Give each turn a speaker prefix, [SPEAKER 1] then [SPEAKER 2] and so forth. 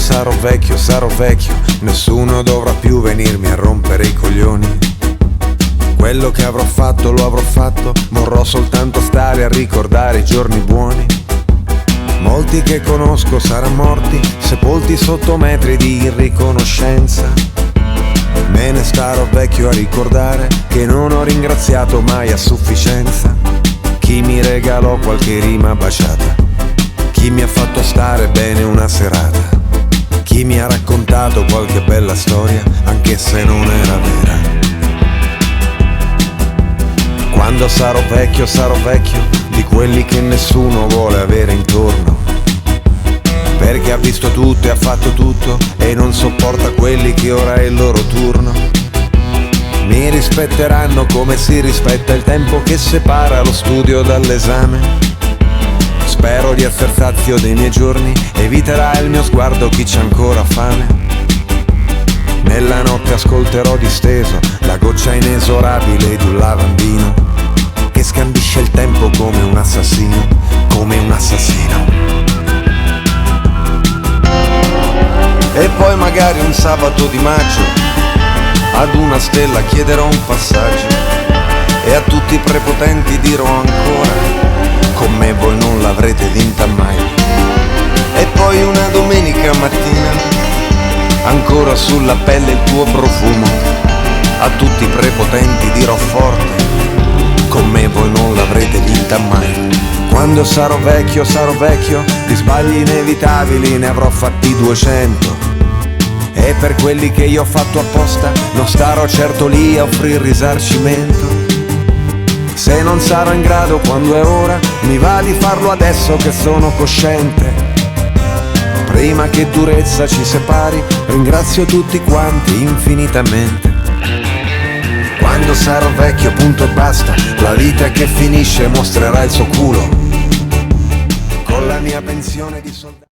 [SPEAKER 1] sarò vecchio, nessuno dovrà più venirmi a rompere i coglioni. Quello che avrò fatto lo avrò fatto, vorrò soltanto stare a ricordare i giorni buoni. Molti che conosco saranno morti, sepolti sotto metri di irriconoscenza. Me ne starò vecchio a ricordare che non ho ringraziato mai a sufficienza chi mi regalò qualche rima baciata, chi mi ha fatto stare bene una serata, chi mi ha raccontato qualche bella storia, anche se non era vera. Quando sarò vecchio di quelli che nessuno vuole avere intorno, perché ha visto tutto e ha fatto tutto e non sopporta quelli che ora è il loro turno. Mi rispetteranno come si rispetta il tempo che separa lo studio dall'esame. Spero di esser sazio dei miei giorni, eviterà il mio sguardo chi c'ha ancora fame. Nella notte ascolterò disteso la goccia inesorabile di un lavandino che scandisce il tempo come un assassino, come un assassino. E poi magari un sabato di maggio ad una stella chiederò un passaggio e a tutti i prepotenti dirò ancora: con me voi non l'avrete vinta mai. E poi una domenica mattina ancora sulla pelle il tuo profumo, a tutti i prepotenti dirò forte: con me voi non l'avrete vinta mai. Quando sarò vecchio, di sbagli inevitabili ne avrò fatti 200. E per quelli che io ho fatto apposta non starò certo lì a offrir risarcimento. Se non sarò in grado quando è ora, mi va di farlo adesso che sono cosciente. Prima che durezza ci separi, ringrazio tutti quanti infinitamente. Quando sarò vecchio, punto e basta, la vita che finisce mostrerà il suo culo. Con la mia pensione di soldato